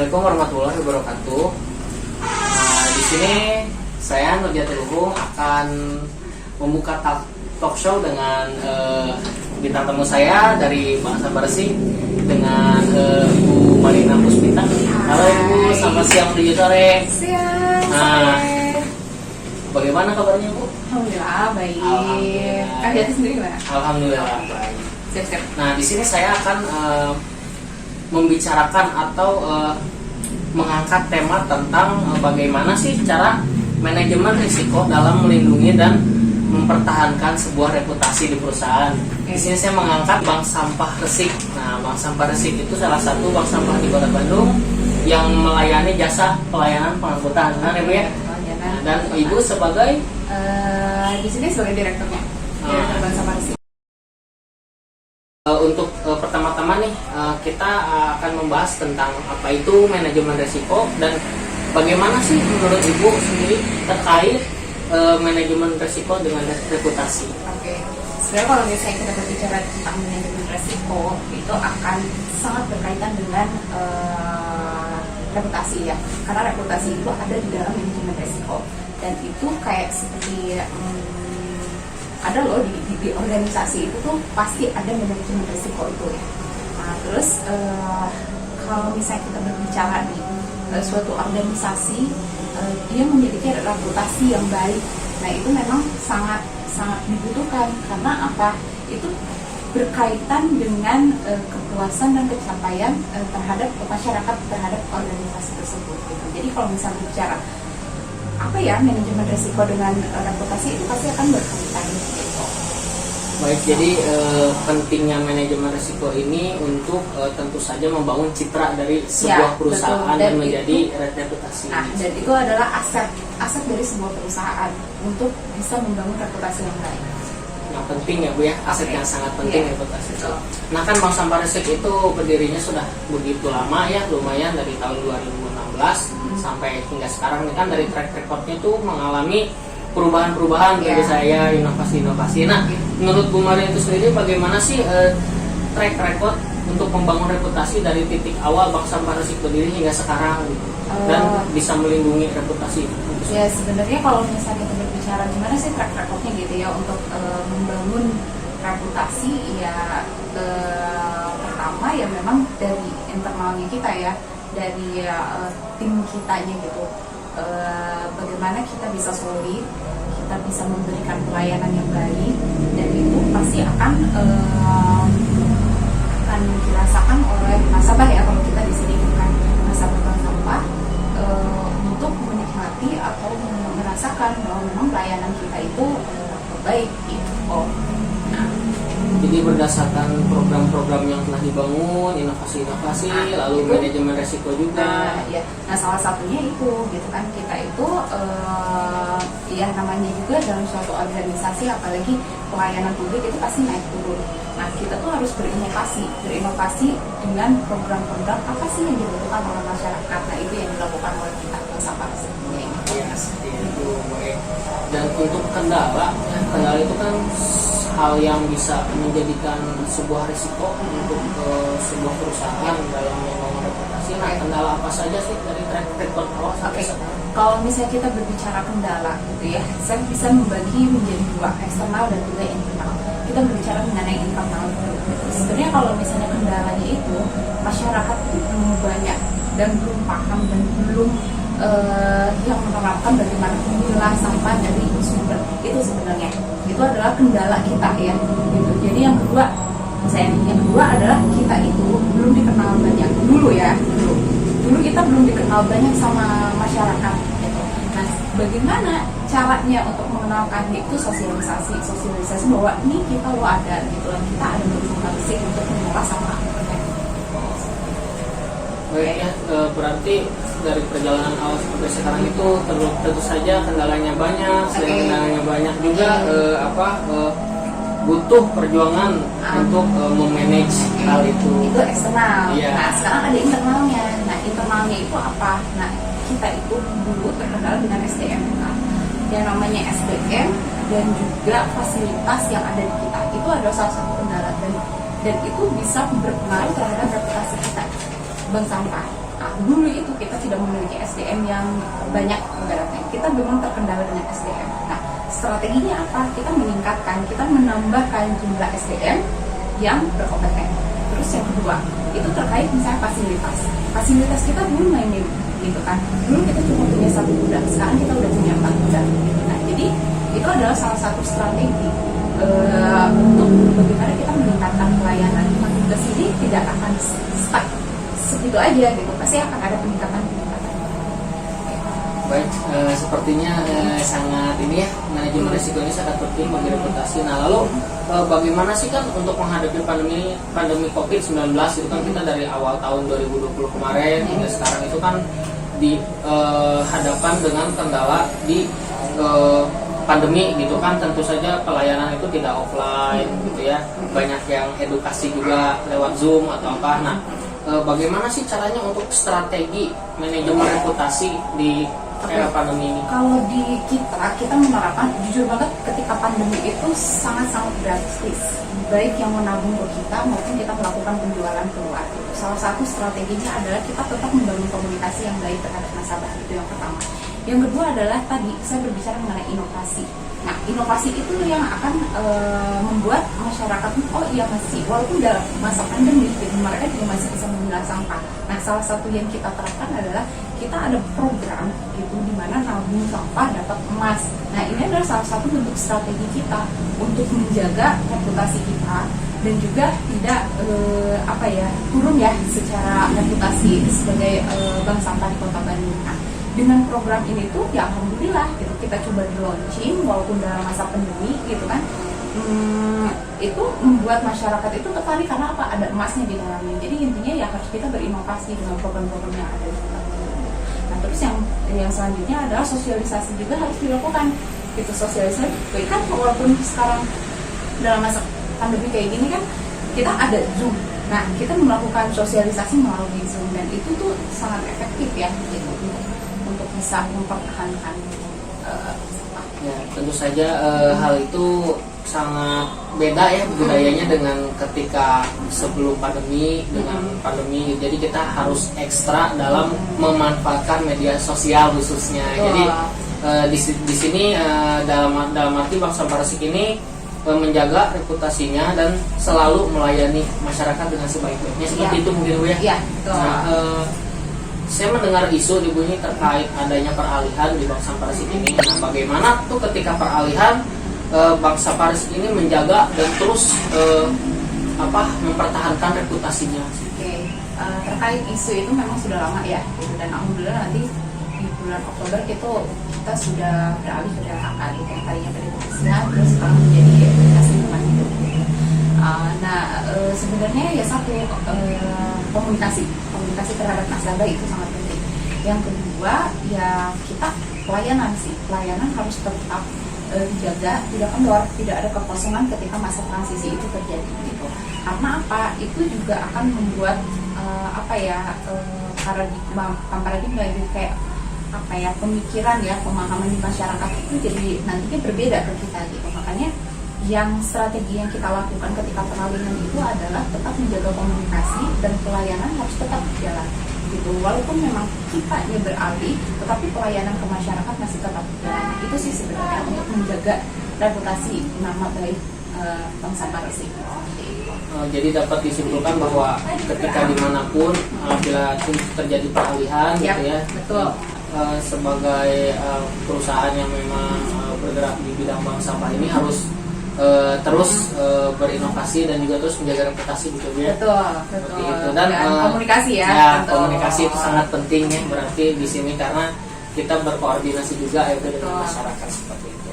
Assalamualaikum warahmatullahi wabarakatuh. Di sini saya Nur Jatiluhung akan membuka talk show dengan bintang tamu saya dari Bank Sampah Resik dengan Ibu Marina Puspita. Halo Ibu, selamat siang menuju sore. Siang. Bagaimana kabarnya Bu? Alhamdulillah baik. Alhamdulillah. Kak Jati sendiri gimana? Alhamdulillah baik. Siap-siap. Nah, di sini saya akan membicarakan atau mengangkat tema tentang bagaimana sih cara manajemen risiko dalam melindungi dan mempertahankan sebuah reputasi di perusahaan. Di sini saya mengangkat Bank Sampah Resik. Nah, Bank Sampah Resik itu salah satu bank sampah di Kota Bandung yang melayani jasa pelayanan pengangkutan. Nah, Ibu ya. Nah, dan Ibu sebagai di sini sebagai direkturnya. Direktur Bank Sampah Resik. Untuk pertama-tama nih kita akan membahas tentang apa itu manajemen risiko dan bagaimana sih menurut Ibu sendiri terkait manajemen risiko dengan reputasi. Oke. Sebenarnya kalau misalnya kita berbicara tentang manajemen risiko itu akan sangat berkaitan dengan reputasi ya. Karena reputasi itu ada di dalam manajemen risiko dan itu kayak seperti ada loh di organisasi itu tuh pasti ada manajemen risiko itu ya. Nah terus kalau misalnya kita berbicara nih suatu organisasi dia memiliki reputasi yang baik, nah itu memang sangat dibutuhkan karena apa? Itu berkaitan dengan kepuasan dan pencapaian terhadap masyarakat terhadap organisasi tersebut. Gitu. Jadi kalau misalnya bicara apa ya manajemen risiko dengan reputasi itu pasti akan berkaitan gitu. Baik, jadi pentingnya manajemen risiko ini untuk tentu saja membangun citra dari sebuah perusahaan dan menjadi reputasi. Nah, dan itu adalah aset dari sebuah perusahaan untuk bisa membangun reputasi yang baik. Yang penting ya Bu ya, aset yang sangat penting reputasi. Nah kan Bank Sampah Resik itu berdirinya sudah begitu lama ya, lumayan dari tahun 2016 sampai hingga sekarang ini kan dari track recordnya itu mengalami perubahan-perubahan bagi saya, inovasi-inovasi. Nah, menurut Bu Maria itu sendiri bagaimana sih track record untuk membangun reputasi dari titik awal Bank Sampah Resik berdiri hingga sekarang gitu, dan bisa melindungi reputasi itu? Ya sebenarnya kalau misalnya kita berbicara gimana sih track recordnya gitu ya untuk membangun reputasi ya pertama ya memang dari internalnya kita ya, dari tim kitanya gitu. Bagaimana kita bisa solid, kita bisa memberikan pelayanan yang baik, dan itu pasti akan dirasakan oleh nasabah ya, kalau kita di sini bukan nasabah bank sampah, untuk menikmati atau merasakan bahwa memang pelayanan kita itu baik gitu. Jadi berdasarkan program-program yang telah dibangun, inovasi-inovasi, lalu itu, manajemen resiko juga. Nah salah satunya itu, gitu kan kita itu ya namanya juga dalam suatu organisasi, apalagi pelayanan publik itu pasti naik turun. Nah kita tuh harus berinovasi dengan program-program apa sih yang dibutuhkan oleh masyarakat. Nah itu yang dilakukan oleh kita Sampah Resik. Ya seperti itu. Dan untuk kendala itu kan hal yang bisa menjadikan sebuah risiko untuk sebuah perusahaan dalam membangun reputasi. Nah, kendala apa saja sih dari track record awal sampai sekarang? Kalau misalnya kita berbicara kendala gitu ya, saya bisa membagi menjadi dua, eksternal dan juga internal. Kita berbicara mengenai internal. Sebenarnya kalau misalnya kendalanya itu masyarakat itu belum banyak dan belum paham dan belum yang menerapkan bagaimana memilah sampah dari sumber itu sebenarnya itu adalah kendala kita ya gitu. Jadi yang kedua adalah kita itu belum dikenal banyak dulu kita belum dikenal banyak sama masyarakat gitu. Nah bagaimana caranya untuk mengenalkan itu sosialisasi bahwa ini kita lo ada gitu, kita ada Bank Resik untuk mengolah sampah. Baik ya, berarti dari perjalanan awal sampai sekarang itu tentu saja kendalanya banyak. Selain kendalanya banyak juga butuh perjuangan untuk memanage hal itu. Itu eksternal. Nah sekarang ada internalnya. Nah internalnya itu apa? Nah kita itu dulu terkenal dengan SDM kan? Yang namanya SDM dan juga fasilitas yang ada di kita itu adalah salah satu kendala dan itu bisa berpengaruh terhadap reputasi kita bank sampah. Nah, dulu itu kita tidak memiliki SDM yang banyak ibaratnya. Kita memang terkendala dengan SDM. Nah, strateginya apa? Kita meningkatkan, kita menambahkan jumlah SDM yang berkompeten. Terus yang kedua, itu terkait misalnya fasilitas. Fasilitas kita dulu minim gitu kan. Dulu kita cuma punya 1 gudang, sekarang kita udah punya 4 gudang. Nah, jadi itu adalah salah satu strategi untuk bagaimana kita meningkatkan pelayanan. Nah, tugas ini tidak akan stuck segitu aja gitu, pasti akan ada peningkatan. Baik, sepertinya sangat ini ya, manajemen risiko ini sangat penting bagi reputasi. Nah, lalu bagaimana sih kan untuk menghadapi pandemi COVID-19 itu kan kita dari awal tahun 2020 kemarin hingga sekarang itu kan dihadapkan dengan kendala di pandemi gitu kan. Tentu saja pelayanan itu tidak offline gitu ya, banyak yang edukasi juga lewat Zoom atau apa. Nah, bagaimana sih caranya untuk strategi manajemen reputasi di era pandemi ini? Kalau di kita menerapkan, jujur banget ketika pandemi itu sangat-sangat drastis, baik yang menabung ke kita maupun kita melakukan penjualan keluar. Salah satu strateginya adalah kita tetap membangun komunikasi yang baik terhadap nasabah, itu yang pertama. Yang kedua adalah tadi saya berbicara mengenai inovasi. Nah, inovasi itu yang akan membuat masyarakat, oh iya masih, walaupun dalam masa pandemi, mereka juga masih bisa memilah sampah. Nah, salah satu yang kita terapkan adalah kita ada program gitu di mana nabung sampah dapat emas. Nah, ini adalah salah satu bentuk strategi kita untuk menjaga reputasi kita dan juga tidak turun ya secara reputasi sebagai bank sampah di Kota Bandung. Nah, dengan program ini tuh ya alhamdulillah gitu, kita coba di launching walaupun dalam masa pandemi gitu kan. Itu membuat masyarakat itu tertarik karena apa? Ada emasnya di dalamnya. Jadi intinya ya harus kita berinovasi dengan program-program yang ada di Kota Bandung. Nah, terus yang selanjutnya adalah sosialisasi juga harus dilakukan. Itu sosialisasi kan walaupun sekarang dalam masa pandemi kayak gini kan kita ada Zoom. Nah, kita melakukan sosialisasi melalui Zoom dan itu tuh sangat efektif ya gitu untuk bisa mempertahankan ya, tentu saja hal itu sangat beda ya budayanya dengan ketika sebelum pandemi dengan pandemi. Jadi kita harus ekstra dalam memanfaatkan media sosial khususnya. Jadi di sini dalam arti Bank Sampah Resik ini menjaga reputasinya dan selalu melayani masyarakat dengan sebaik-baiknya. Seperti itu mungkin Bu ya. Iya, Nah, saya mendengar isu di bunyi terkait adanya peralihan di Bank Sampah Resik ini. Nah, bagaimana tuh ketika peralihan Bank Sampah Resik ini menjaga dan terus mempertahankan reputasinya? Oke, terkait isu itu memang sudah lama ya, gitu. Dan alhamdulillah nanti di bulan Oktober kita sudah beralih ke DLHK gitu, yang tadinya dari kebersihan terus sekarang menjadi edukasi lingkungan hidup. Sebenarnya ya satu, komunikasi terhadap nasabah itu sangat penting. Yang kedua ya kita pelayanan harus tetap dijaga, tidak kendor, tidak ada kekosongan ketika masa transisi itu terjadi gitu. Karena apa? Itu juga akan membuat paradigma itu kayak pemikiran ya, pemahaman di masyarakat itu jadi nantinya berbeda ke kita gitu. Makanya yang strategi yang kita lakukan ketika peralihan itu adalah tetap menjaga komunikasi dan pelayanan harus tetap berjalan gitu. Walaupun memang kita beralih, tetapi pelayanan ke masyarakat masih tetap berjalan. Itu sih sebenarnya untuk menjaga reputasi nama baik Bank Sampah Resik. Jadi dapat disimpulkan bahwa ketika dimanapun bila terjadi peralihan gitu ya, betul. Sebagai perusahaan yang memang bergerak di bidang bank sampah ini harus terus berinovasi dan juga terus menjaga reputasi gitu ya. Betul. Itu. Dan komunikasi ya. Komunikasi itu sangat penting ya berarti di sini karena kita berkoordinasi juga dengan masyarakat seperti itu.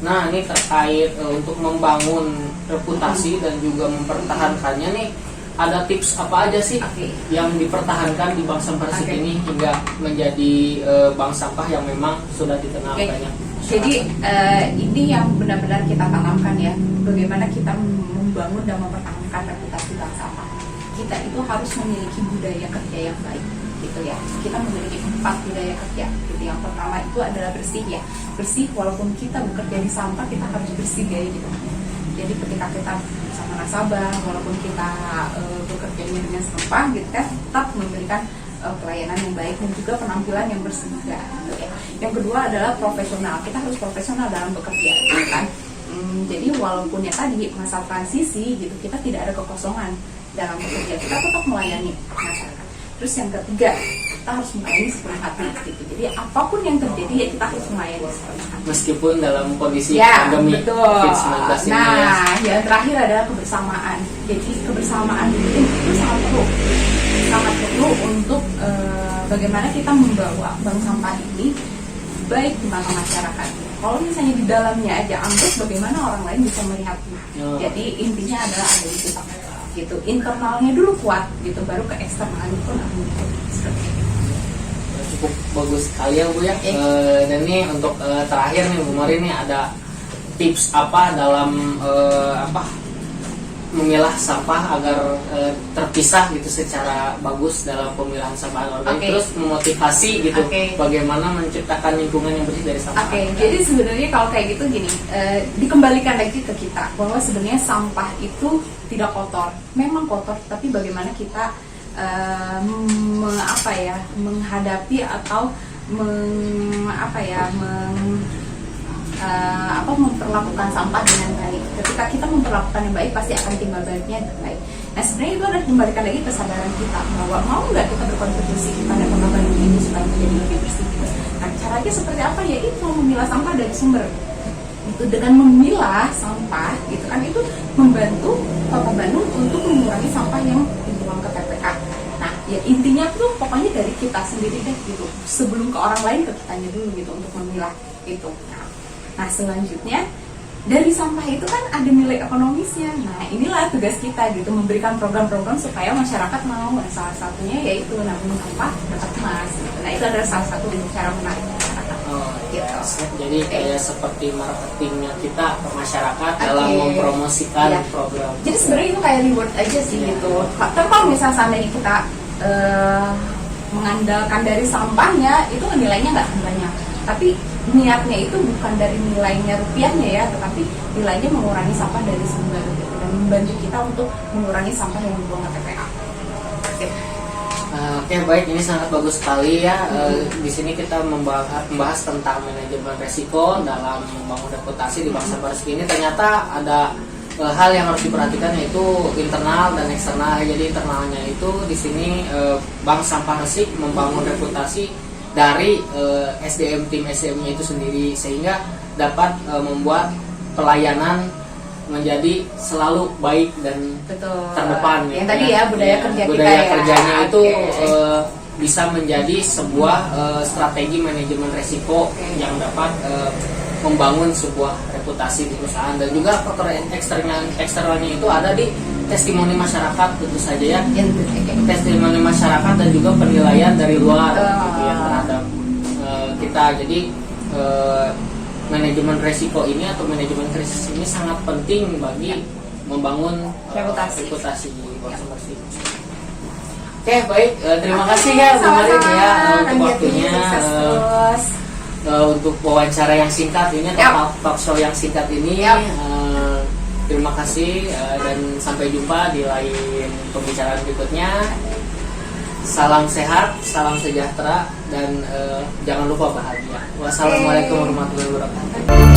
Nah, ini terkait untuk membangun reputasi dan juga mempertahankannya nih, ada tips apa aja sih yang dipertahankan di Bank Sampah Resik ini hingga menjadi bank sampah yang memang sudah dikenal banyak? Jadi ini yang benar-benar kita tanamkan ya, bagaimana kita membangun dan mempertahankan reputasi bank sampah. Kita itu harus memiliki budaya kerja yang baik gitu ya. Kita memiliki 4 budaya kerja gitu. Yang pertama itu adalah bersih ya. Bersih, walaupun kita bekerja di sampah kita harus bersih ya gitu. Jadi ketika kita bersama nasabah, walaupun kita bekerjanya dengan sampah gitu kan, tetap memberikan pelayanan yang baik dan juga penampilan yang bersih juga gitu ya. Yang kedua adalah profesional. Kita harus profesional dalam bekerja gitu kan. Jadi walaupun ya tadi masa transisi gitu, kita tidak ada kekosongan dalam bekerja, kita tetap melayani masyarakat. Terus yang ketiga, kita harus melayani sepenuh hati gitu. Jadi apapun yang terjadi ya kita harus melayani sepenuh hati. Meskipun dalam kondisi Ya, pandemi betul. COVID-19 ini ya. Nah, yang terakhir adalah kebersamaan. Jadi kebersamaan itu sangat perlu untuk bagaimana kita membawa bank sampah ini baik di mata masyarakat. Kalau misalnya di dalamnya aja ambruk, bagaimana orang lain bisa melihatnya? Jadi intinya adalah ada di kita gitu. Internalnya dulu kuat gitu, baru ke eksternalnya pun akan cukup bagus sekali ya Bu ya. Dan ini untuk terakhir nih Bu Mari, nih ada tips apa dalam memilah sampah agar terpisah gitu secara bagus dalam pemilahan sampah organik, terus memotivasi gitu bagaimana menciptakan lingkungan yang bersih dari sampah. Jadi sebenarnya kalau kayak gitu gini, dikembalikan lagi ke kita bahwa sebenarnya sampah itu tidak kotor, memang kotor, tapi bagaimana kita menghadapi atau memperlakukan sampah dengan baik. Ketika kita memperlakukan yang baik, pasti akan timbal baliknya yang baik. Nah sebenarnya itu adalah kembalikan lagi kesadaran kita bahwa mau nggak kita berkontribusi pada kota Bandung ini supaya menjadi lebih bersih gitu. Nah caranya seperti apa ya? Itu memilah sampah dari sumber. Itu dengan memilah sampah gitu kan, itu membantu kota Bandung untuk mengurangi sampah yang dibuang ke TPA. Nah ya intinya tuh pokoknya dari kita sendiri deh gitu. Sebelum ke orang lain, ke kitanya dulu gitu untuk memilah itu. Nah selanjutnya dari sampah itu kan ada nilai ekonomisnya. Nah inilah tugas kita gitu, memberikan program-program supaya masyarakat mau. Nah, salah satunya yaitu nabung sampah dapat emas gitu. Nah itu adalah salah satu cara menarik masyarakat. Gitu. Jadi kayak seperti marketingnya kita ke masyarakat dalam mempromosikan program. Jadi sebenarnya itu kayak reward aja sih gitu. Tapi kalau misalnya seandainya kita mengandalkan dari sampahnya, itu nilainya nggak akan banyak. Tapi niatnya itu bukan dari nilainya rupiahnya ya, tetapi nilainya mengurangi sampah dari sumber gitu, dan membantu kita untuk mengurangi sampah yang dibuang ke TPA. Oke, baik, ini sangat bagus sekali ya. Di sini kita membahas tentang manajemen resiko dalam membangun reputasi di Bank Sampah Resik ini. Ternyata ada hal yang harus diperhatikan, yaitu internal dan eksternal. Jadi internalnya itu di sini Bank Sampah Resik membangun reputasi dari tim SDM-nya itu sendiri, sehingga dapat membuat pelayanan menjadi selalu baik dan terdepan. Yang tadi ya budaya kerja kita budaya ya. Kerjanya itu bisa menjadi sebuah strategi manajemen resiko yang dapat membangun sebuah reputasi di perusahaan. Dan juga faktor eksternalnya itu ada di testimoni masyarakat tentu saja ya. Testimoni masyarakat dan juga penilaian dari luar gitu ya, terhadap kita. Jadi manajemen resiko ini atau manajemen krisis ini sangat penting bagi membangun reputasi Bank Sampah Resik. Oke, baik, terima kasih ya Bu Mari ya untuk waktunya, untuk wawancara yang singkat ini, talk show yang singkat ini. Terima kasih dan sampai jumpa di lain pembicaraan berikutnya. Salam sehat, salam sejahtera, dan jangan lupa bahagia. Wassalamualaikum warahmatullahi wabarakatuh.